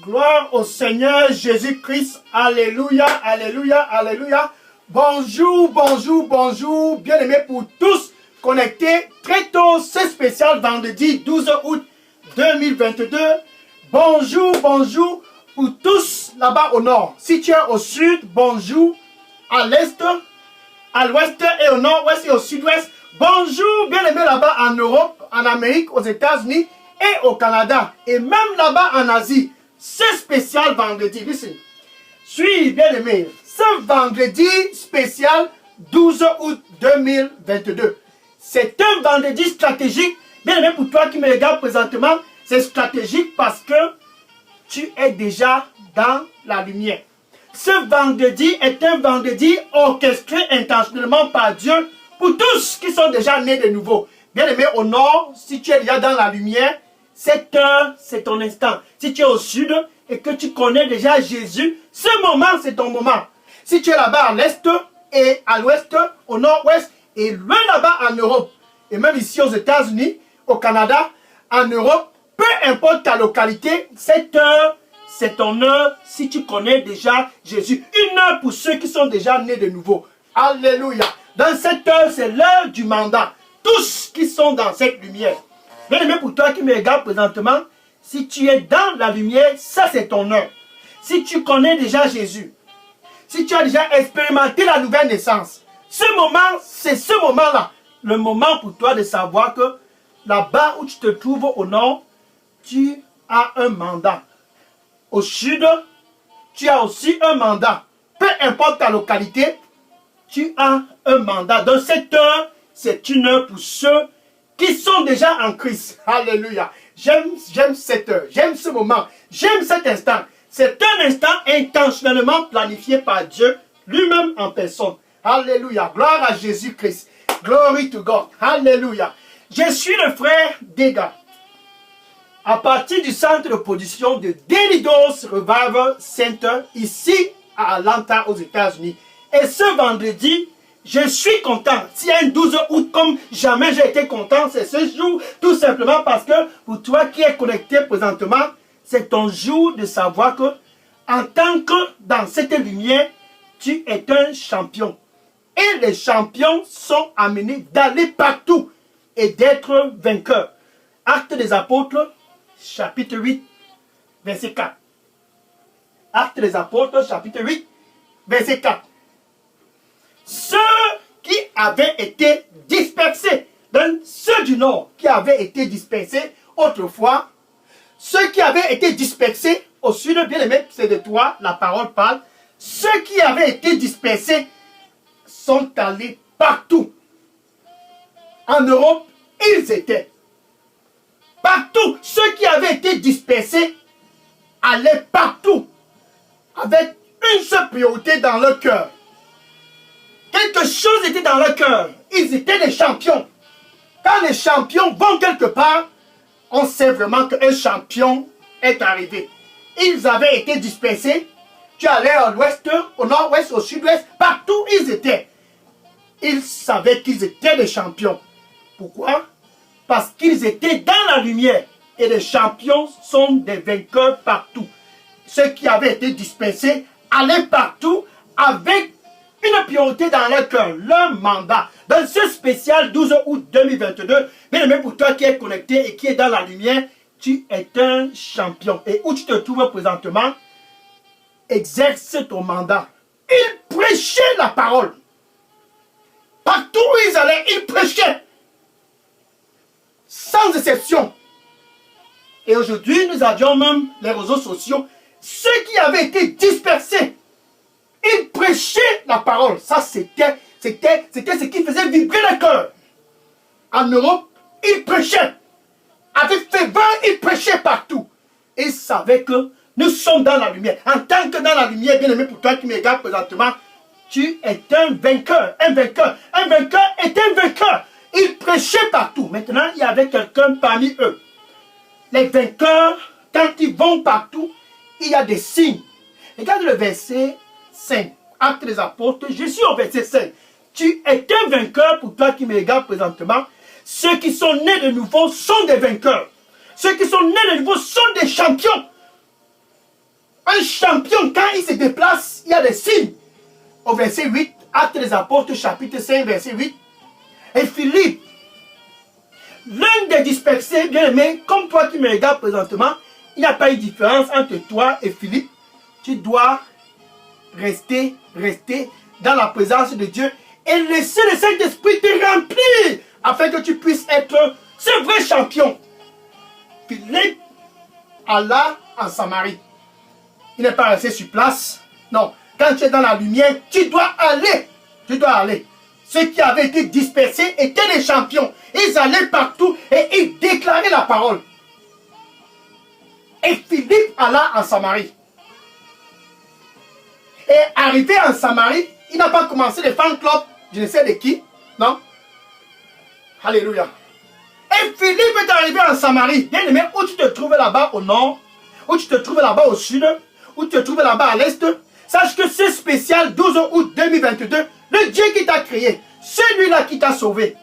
Gloire au Seigneur Jésus-Christ. Alléluia, alléluia, alléluia. Bonjour, bonjour, bonjour. Bien-aimés pour tous connectés. Très tôt, c'est spécial vendredi 12 août 2022. Bonjour, bonjour pour tous là-bas au nord. Si tu es au sud, bonjour. À l'est, à l'ouest et au nord-ouest et au sud-ouest. Bonjour, bien-aimés là-bas en Europe, en Amérique, aux États-Unis et au Canada. Et même là-bas en Asie. C'est spécial vendredi. Listen. Suis bien-aimé. Ce vendredi spécial 12 août 2022. C'est un vendredi stratégique. Bien-aimé pour toi qui me regarde présentement. C'est stratégique parce que tu es déjà dans la lumière. Ce vendredi est un vendredi orchestré intentionnellement par Dieu pour tous qui sont déjà nés de nouveau. Bien-aimé au nord, si tu es déjà dans la lumière, cette heure, c'est ton instant. Si tu es au sud et que tu connais déjà Jésus, ce moment, c'est ton moment. Si tu es là-bas à l'est et à l'ouest, au nord-ouest et loin là-bas en Europe, et même ici aux États-Unis, au Canada, en Europe, peu importe ta localité, cette heure, c'est ton heure si tu connais déjà Jésus. Une heure pour ceux qui sont déjà nés de nouveau. Alléluia. Dans cette heure, c'est l'heure du mandat. Tous qui sont dans cette lumière. Bien-aimé pour toi qui me regarde présentement, si tu es dans la lumière, ça c'est ton heure. Si tu connais déjà Jésus, si tu as déjà expérimenté la nouvelle naissance, ce moment, c'est ce moment-là, le moment pour toi de savoir que là-bas où tu te trouves au nord, tu as un mandat. Au sud, tu as aussi un mandat. Peu importe ta localité, tu as un mandat. Dans cette heure, c'est une heure pour ceux qui sont déjà en Christ. Alléluia. J'aime cette heure, j'aime ce moment, j'aime cet instant. C'est un instant intentionnellement planifié par Dieu lui-même en personne. Alléluia. Gloire à Jésus-Christ. Glory to God. Alléluia. Je suis le frère Dega. À partir du centre de production de Daily Dose Revival Center, ici à Atlanta, aux États-Unis. Et ce vendredi, je suis content. S'il y a un 12 août comme jamais j'ai été content, c'est ce jour, tout simplement parce que pour toi qui es connecté présentement, c'est ton jour de savoir que, en tant que dans cette lumière, tu es un champion. Et les champions sont amenés d'aller partout et d'être vainqueurs. Actes des Apôtres, chapitre 8, verset 4. Actes des Apôtres, chapitre 8, verset 4. Ceux qui avaient été dispersés, donc ceux du nord qui avaient été dispersés autrefois, ceux qui avaient été dispersés au sud, bien aimé, c'est de toi, la parole parle, ceux qui avaient été dispersés sont allés partout. En Europe, ils étaient partout. Ceux qui avaient été dispersés allaient partout avec une seule priorité dans leur cœur. Quelque chose était dans leur cœur. Ils étaient des champions. Quand les champions vont quelque part, on sait vraiment qu'un champion est arrivé. Ils avaient été dispersés. Tu allais à l'ouest, au nord-ouest, au sud-ouest. Partout ils étaient. Ils savaient qu'ils étaient des champions. Pourquoi? Parce qu'ils étaient dans la lumière. Et les champions sont des vainqueurs partout. Ceux qui avaient été dispersés allaient partout avec une priorité dans leur cœur, leur mandat. Dans ce spécial 12 août 2022, bien aimé pour toi qui es connecté et qui est dans la lumière, tu es un champion. Et où tu te trouves présentement, exerce ton mandat. Ils prêchaient la parole. Partout où ils allaient, ils prêchaient. Sans exception. Et aujourd'hui, nous avions même les réseaux sociaux. Ceux qui avaient été dispersés, ils prêchaient la parole. Ça, c'était ce qui faisait vibrer le cœur. En Europe, ils prêchaient. Avec ferveur, ils prêchaient partout. Et ils savaient que nous sommes dans la lumière. En tant que dans la lumière, bien aimé pour toi qui me regarde présentement, tu es un vainqueur. Un vainqueur. Un vainqueur est un vainqueur. Ils prêchaient partout. Maintenant, il y avait quelqu'un parmi eux. Les vainqueurs, quand ils vont partout, il y a des signes. Regarde le verset 5. Actes des Apôtres, je suis au verset 5. Tu es un vainqueur pour toi qui me regarde présentement. Ceux qui sont nés de nouveau sont des vainqueurs. Ceux qui sont nés de nouveau sont des champions. Un champion, quand il se déplace, il y a des signes. Au verset 8, Actes des Apôtres, chapitre 5, verset 8. Et Philippe, l'un des dispersés, bien aimé, comme toi qui me regardes présentement, il n'y a pas une différence entre toi et Philippe. Tu dois rester dans la présence de Dieu et laisser le Saint-Esprit te remplir afin que tu puisses être ce vrai champion. Philippe alla en Samarie. Il n'est pas resté sur place. Non. Quand tu es dans la lumière, tu dois aller. Tu dois aller. Ceux qui avaient été dispersés étaient des champions. Ils allaient partout et ils déclaraient la parole. Et Philippe alla en Samarie. Et arrivé en Samarie, il n'a pas commencé les fan clubs, je ne sais de qui, non? Alléluia. Et Philippe est arrivé en Samarie. Bien aimé, où tu te trouves là-bas au nord, où tu te trouves là-bas au sud, où tu te trouves là-bas à l'est, sache que c'est spécial 12 août 2022. Le Dieu qui t'a créé, celui-là qui t'a sauvé.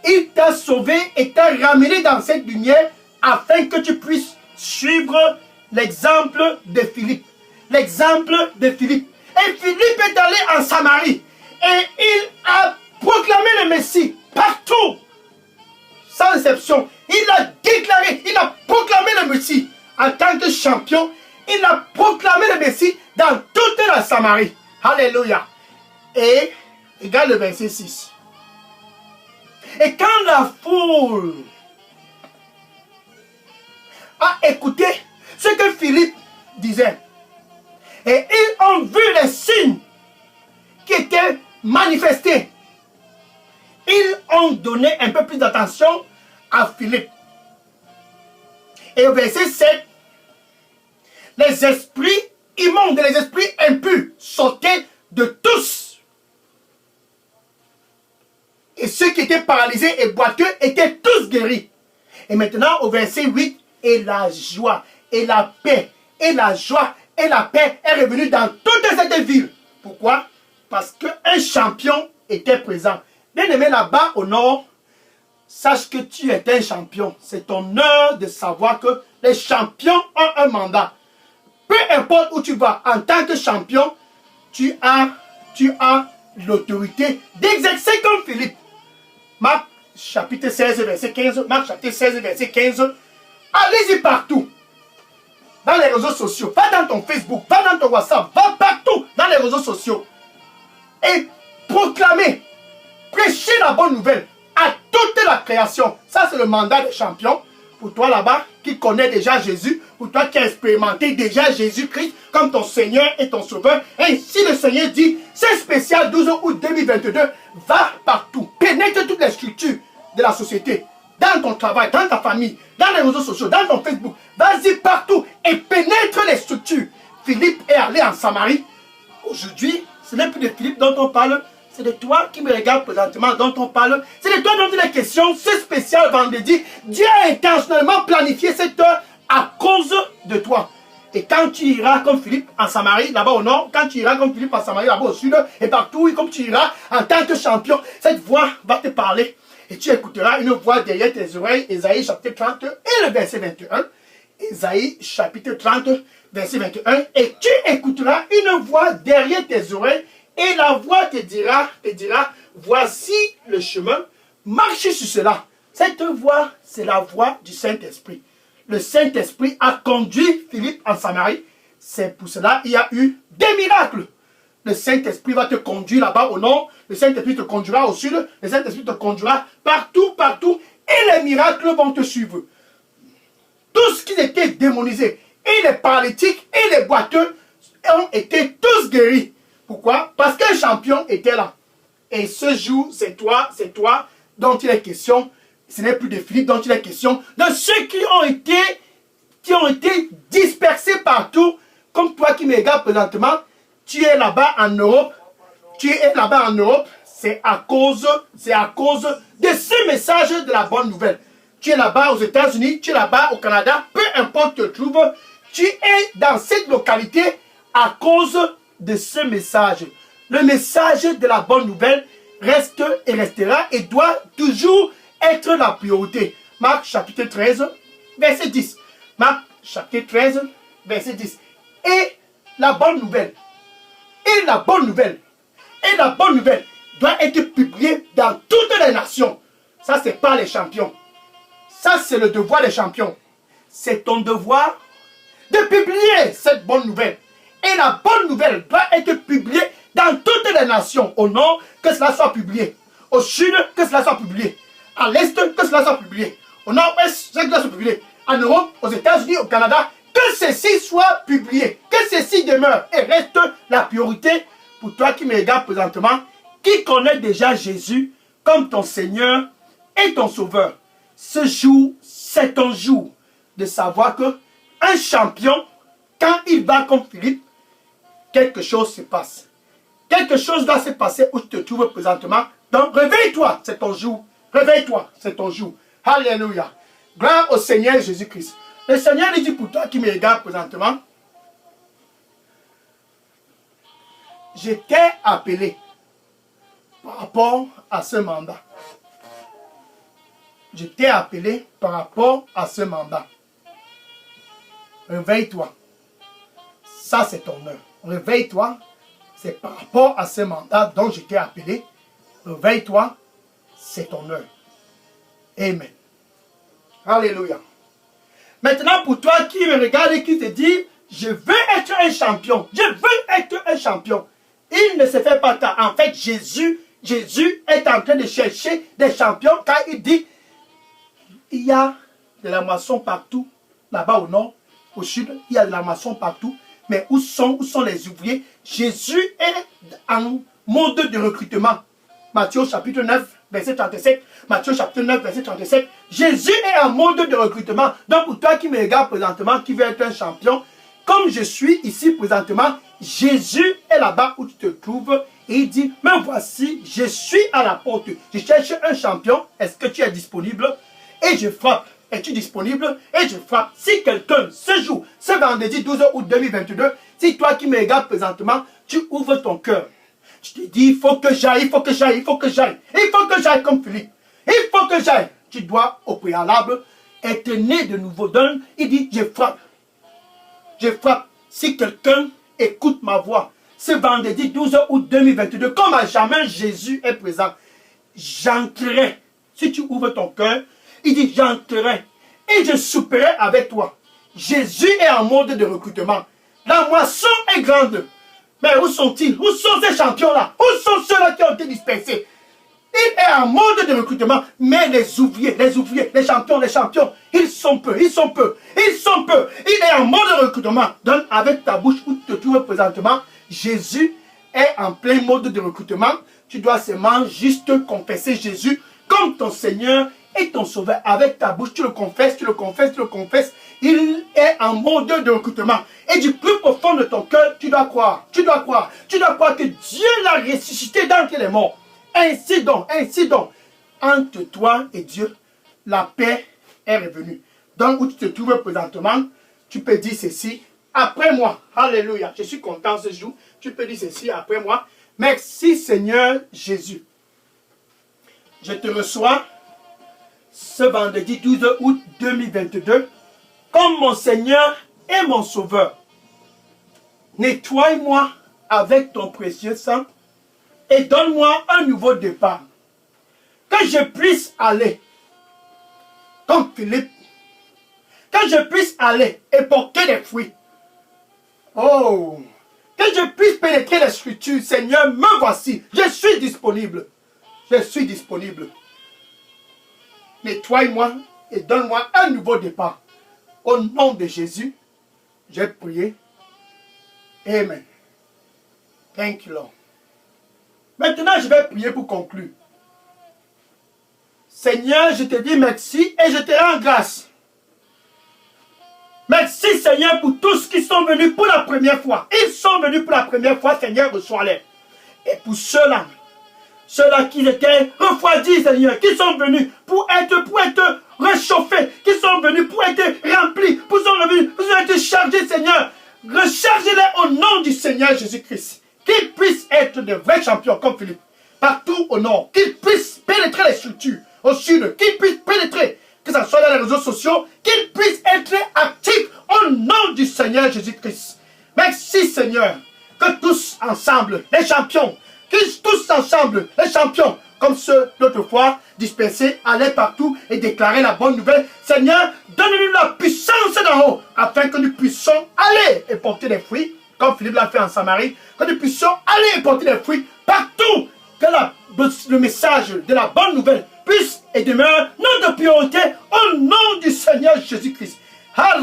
Il t'a sauvé et t'a ramené dans cette lumière afin que tu puisses suivre l'exemple de Philippe. L'exemple de Philippe. Et Philippe est allé en Samarie et il a proclamé le Messie partout. Sans exception. Il a déclaré, il a proclamé le Messie en tant que champion. Il a proclamé le Messie dans toute la Samarie. Alléluia. Et regarde le verset 6. Et quand la foule a écouté ce que Philippe disait, et ils ont vu les signes qui étaient manifestés, ils ont donné un peu plus d'attention à Philippe. Et au verset 7, les esprits immondes, les esprits impurs sortaient de tous. Et ceux qui étaient paralysés et boiteux étaient tous guéris. Et maintenant au verset 8, et la joie, et la paix, et la joie, et la paix est revenue dans toute cette ville. Pourquoi? Parce qu'un champion était présent. Bien aimé, là-bas au nord, sache que tu es un champion. C'est ton heure de savoir que les champions ont un mandat. Peu importe où tu vas, en tant que champion, tu as l'autorité d'exercer comme Philippe. Marc chapitre 16, verset 15. Marc chapitre 16, verset 15. Allez-y partout. Dans les réseaux sociaux. Va dans ton Facebook. Va dans ton WhatsApp. Va partout dans les réseaux sociaux. Et proclamer. Prêcher la bonne nouvelle à toute la création. Ça, c'est le mandat des champions. Pour toi là-bas, qui connais déjà Jésus. Pour toi qui as expérimenté déjà Jésus-Christ comme ton Seigneur et ton Sauveur. Ainsi le Seigneur dit, c'est spécial 12 août 2022. Va partout. Pénètre toutes les structures de la société. Dans ton travail, dans ta famille, dans les réseaux sociaux, dans ton Facebook. Vas-y partout et pénètre les structures. Philippe est allé en Samarie. Aujourd'hui, ce n'est plus de Philippe dont on parle. C'est de toi qui me regarde présentement dont on parle. C'est de toi dont il est question. C'est spécial vendredi. Dieu a intentionnellement planifié cette heure à cause de toi. Et quand tu iras comme Philippe en Samarie, là-bas au nord, quand tu iras comme Philippe en Samarie, là-bas au sud, et partout, et comme tu iras en tant que champion, cette voix va te parler. Et tu écouteras une voix derrière tes oreilles, Ésaïe chapitre 30 et le verset 21. Ésaïe chapitre 30, verset 21. Et tu écouteras une voix derrière tes oreilles, et la voix te dira, voici le chemin, marchez sur cela. Cette voix, c'est la voix du Saint-Esprit. Le Saint-Esprit a conduit Philippe en Samarie. C'est pour cela qu'il y a eu des miracles. Le Saint-Esprit va te conduire là-bas au nord. Le Saint-Esprit te conduira au sud. Le Saint-Esprit te conduira partout, partout. Et les miracles vont te suivre. Tous qui étaient démonisés, et les paralytiques, et les boiteux, ont été tous guéris. Pourquoi? Parce qu'un champion était là. Et ce jour, c'est toi dont il est question. Ce n'est plus de Philippe dont il est question. De ceux qui ont été dispersés partout, comme toi qui me regardes présentement. Tu es là-bas en Europe. C'est à cause de ce message de la bonne nouvelle. Tu es là-bas aux États-Unis, tu es là-bas au Canada, peu importe où tu te trouves, tu es dans cette localité à cause de ce message. Le message de la bonne nouvelle reste et restera et doit toujours être la priorité. Marc chapitre 13, verset 10. Marc chapitre 13, verset 10. Et la bonne nouvelle, et la bonne nouvelle, et la bonne nouvelle doit être publiée dans toutes les nations. Ça, c'est pas les champions. Ça, c'est le devoir des champions. C'est ton devoir de publier cette bonne nouvelle. Et la bonne nouvelle doit être publiée dans toutes les nations. Au nord, que cela soit publié. Au sud, que cela soit publié. À l'est, que cela soit publié. Au nord-ouest, que cela soit publié. En Europe, aux États-Unis, au Canada, que ceci soit publié. Que ceci demeure et reste la priorité pour toi qui me regardes présentement, qui connaît déjà Jésus comme ton Seigneur et ton Sauveur. Ce jour, c'est ton jour de savoir que un champion, quand il va comme Philippe, quelque chose se passe. Quelque chose doit se passer où tu te trouves présentement. Donc, réveille-toi, c'est ton jour. Réveille-toi, c'est ton jour. Alléluia. Gloire au Seigneur Jésus-Christ. Le Seigneur lui dit pour toi qui me regarde présentement, je t'ai appelé par rapport à ce mandat. Je t'ai appelé par rapport à ce mandat. Réveille-toi. Ça, c'est ton heure. Réveille-toi. C'est par rapport à ce mandat dont je t'ai appelé. Réveille-toi. C'est ton heure. Amen. Alléluia. Maintenant, pour toi qui me regarde et qui te dit, je veux être un champion. Je veux être un champion. Il ne se fait pas tard. En fait, Jésus est en train de chercher des champions car il dit, il y a de la moisson partout, là-bas au nord, au sud, il y a de la moisson partout. Mais où sont les ouvriers? Jésus est en mode de recrutement. Matthieu chapitre 9, verset 37. Matthieu chapitre 9, verset 37. Jésus est en mode de recrutement. Donc pour toi qui me regarde présentement, qui veut être un champion, comme je suis ici présentement, Jésus est là-bas où tu te trouves et il dit, mais voici, je suis à la porte. Je cherche un champion. Est-ce que tu es disponible? Et je frappe. Es-tu disponible? Et je frappe. Si quelqu'un, ce jour, ce vendredi 12 août 2022, si toi qui me regardes présentement, tu ouvres ton cœur. Je te dis, il faut que j'aille, il faut que j'aille, il faut que j'aille. Il faut que j'aille comme Philippe. Il faut que j'aille. Tu dois, au préalable, être né de nouveau. Donc, il dit, je frappe. Je frappe. Si quelqu'un écoute ma voix, ce vendredi 12 août 2022, comme à jamais Jésus est présent, j'entrerai. Si tu ouvres ton cœur, il dit, j'entrerai et je souperai avec toi. Jésus est en mode de recrutement. La moisson est grande. Mais où sont-ils? Où sont ces champions-là? Où sont ceux-là qui ont été dispersés? Il est en mode de recrutement. Mais les ouvriers, les champions, ils sont peu, ils sont peu, ils sont peu. Il est en mode de recrutement. Donc avec ta bouche où tu te trouves présentement, Jésus est en plein mode de recrutement. Tu dois seulement juste confesser Jésus comme ton Seigneur et ton Sauveur. Avec ta bouche, tu le confesses, tu le confesses, tu le confesses. Il est en mode de recrutement. Et du plus profond de ton cœur, tu dois croire. Tu dois croire. Tu dois croire que Dieu l'a ressuscité d'entre les morts. Ainsi donc, entre toi et Dieu, la paix est revenue. Donc où tu te trouves présentement, tu peux dire ceci après moi. Alléluia. Je suis content ce jour. Tu peux dire ceci après moi. Merci Seigneur Jésus. Je te reçois ce vendredi 12 août 2022 comme mon Seigneur et mon Sauveur. Nettoie-moi avec ton précieux sang et donne-moi un nouveau départ. Que je puisse aller comme Philippe. Que je puisse aller et porter des fruits. Oh! Que je puisse pénétrer les Scriptures. Seigneur, me voici. Je suis disponible. Je suis disponible. Nettoie-moi et donne-moi un nouveau départ. Au nom de Jésus, j'ai prié. Amen. Thank you, Lord. Maintenant, je vais prier pour conclure. Seigneur, je te dis merci et je te rends grâce. Merci, Seigneur, pour tous qui sont venus pour la première fois. Ils sont venus pour la première fois, Seigneur, reçois-les. Et pour ceux-là qui étaient refroidis, Seigneur, qui sont venus pour être réchauffés, qui sont venus pour être remplis, pour être chargés, Seigneur. Rechargez-les au nom du Seigneur Jésus-Christ. Qu'ils puissent être de vrais champions comme Philippe, partout au nord. Qu'ils puissent pénétrer les structures au sud. Qu'ils puissent pénétrer, que ce soit dans les réseaux sociaux, qu'ils puissent être actifs au nom du Seigneur Jésus-Christ. Merci Seigneur, que tous ensemble, les champions, que tous ensemble, les champions, comme ceux d'autrefois, dispersés, allaient partout et déclaraient la bonne nouvelle. Seigneur, donne-nous la puissance d'en haut, afin que nous puissions aller et porter des fruits, comme Philippe l'a fait en Samarie, que nous puissions aller et porter des fruits partout, que le message de la bonne nouvelle puisse et demeure notre priorité au nom du Seigneur Jésus-Christ. Ça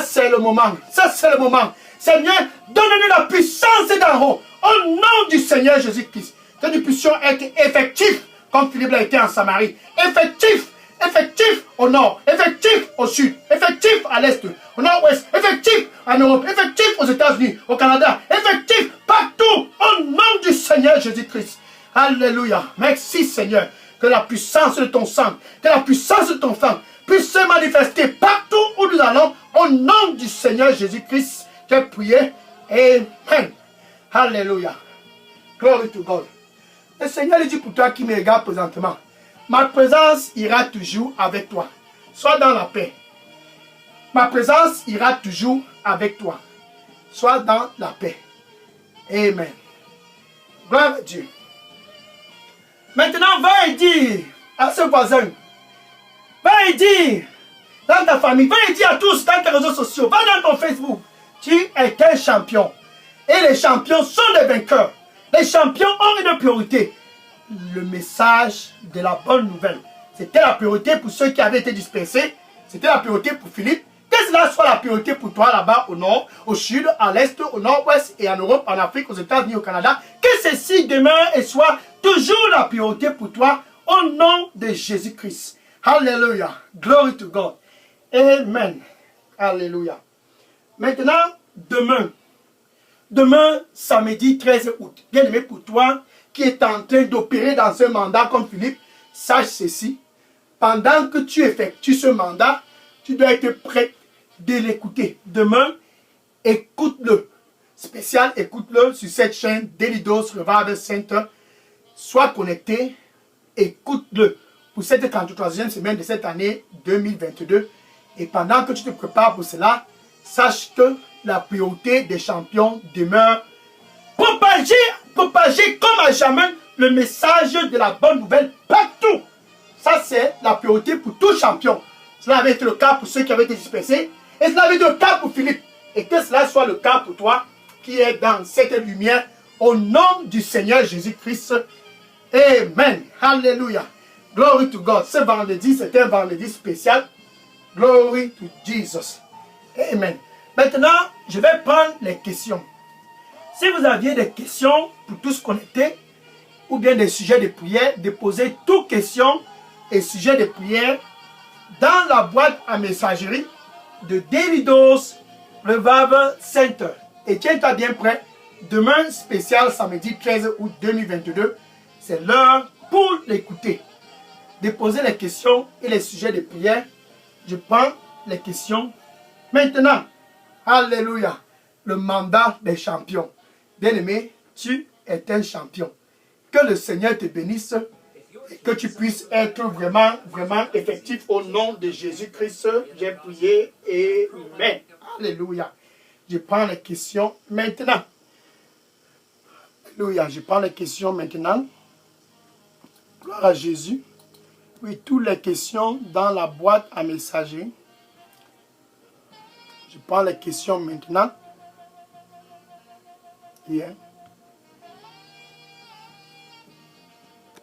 c'est le moment. Ça c'est le moment. Seigneur, donne-nous la puissance d'en haut au nom du Seigneur Jésus-Christ. Que nous puissions être effectifs comme Philippe l'a été en Samarie. Effectifs au nord, effectifs au sud, effectifs à l'est, au nord-ouest, effectifs en Europe, effectifs aux États-Unis, au Canada, effectifs partout au nom du Seigneur Jésus-Christ. Alléluia. Merci Seigneur. Que la puissance de ton sang, que la puissance de ton sang puisse se manifester partout où nous allons au nom du Seigneur Jésus-Christ. J'ai prié. Amen. Alléluia. Glory to God. Le Seigneur dit pour toi qui me regarde présentement, ma présence ira toujours avec toi. Sois dans la paix. Ma présence ira toujours avec toi. Sois dans la paix. Amen. Gloire à Dieu. Maintenant, va et dire à ce voisin, va et dire dans ta famille, va et dire à tous dans tes réseaux sociaux, va dans ton Facebook, tu es un champion. Et les champions sont des vainqueurs. Les champions ont une priorité. Le message de la bonne nouvelle. C'était la priorité pour ceux qui avaient été dispersés. C'était la priorité pour Philippe. Que cela soit la priorité pour toi là-bas au nord, au sud, à l'est, au nord-ouest et en Europe, en Afrique, aux États-Unis, au Canada. Que ceci demeure et soit toujours la priorité pour toi au nom de Jésus-Christ. Alléluia. Glory to God. Amen. Alléluia. Maintenant, demain, samedi 13 août. Bien aimé pour toi qui est en train d'opérer dans ce mandat comme Philippe, sache ceci. Pendant que tu effectues ce mandat, tu dois être prêt de l'écouter. Demain, écoute-le. Spécial, écoute-le sur cette chaîne Delidos Revival Center. Sois connecté, écoute-le pour cette 33e semaine de cette année 2022. Et pendant que tu te prépares pour cela, sache que la priorité des champions demeure. Propager comme à jamais le message de la bonne nouvelle partout. Ça, c'est la priorité pour tout champion. Cela avait été le cas pour ceux qui avaient été dispersés. Et cela avait été le cas pour Philippe. Et que cela soit le cas pour toi qui est dans cette lumière au nom du Seigneur Jésus-Christ. Amen. Alléluia. Glory to God. Ce vendredi, c'est un vendredi spécial. Glory to Jesus. Amen. Maintenant, je vais prendre les questions. Si vous aviez des questions pour tous connecter, ou bien des sujets de prière, déposez toutes questions et sujets de prière dans la boîte à messagerie de Delidos Revival Center. Et tiens-toi bien prêt. Demain, spécial samedi 13 août 2022, c'est l'heure pour l'écouter. Déposez les questions et les sujets de prière. Je prends les questions maintenant. Alléluia. Le mandat des champions. Bien-aimé, tu es un champion. Que le Seigneur te bénisse et que tu puisses être vraiment effectif au nom de Jésus-Christ. J'ai prié. Amen. Alléluia. Je prends les questions maintenant. Alléluia. Je prends les questions maintenant. Gloire à Jésus. Oui, toutes les questions dans la boîte à messager. Je prends les questions maintenant. Yeah.